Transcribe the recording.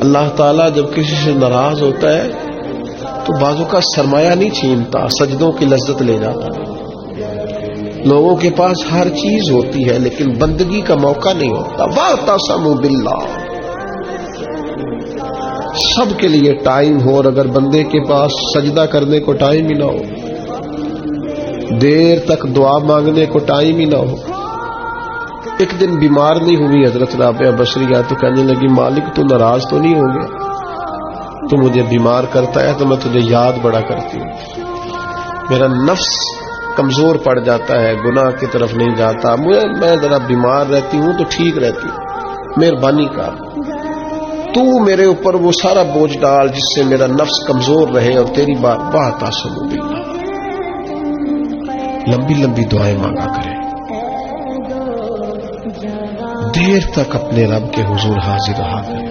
अल्लाह ताला जब किसी से नाराज होता है तो बाजू का सरमाया नहीं छीनता, सजदों की लज्जत ले जाता है। लोगों के पास हर चीज होती है लेकिन बंदगी का मौका नहीं होता। वातसमु बिल्लाह, सबके लिए टाइम हो, और अगर बंदे के पास सजदा करने को टाइम ही ना हो, देर तक दुआ मांगने को टाइम ही ना हो। एक दिन बीमार नहीं हुई हजरत राबिया बसरिया, तो कहने लगी मालिक तू नाराज तो नहीं हो गया? तू मुझे बीमार करता है तो मैं तुझे याद बड़ा करती हूँ, मेरा नफ्स कमजोर पड़ जाता है, गुनाह की तरफ नहीं जाता, मैं जरा बीमार रहती हूँ तो ठीक रहती हूँ, मेहरबानी कर, तू मेरे ऊपर वो सारा बोझ डाल जिससे मेरा नफ्स कमजोर रहे और तेरी बात सुनो। लंबी लंबी दुआएं मांगा करें, देर तक अपने रब के हुजूर हाजिर रहा करें।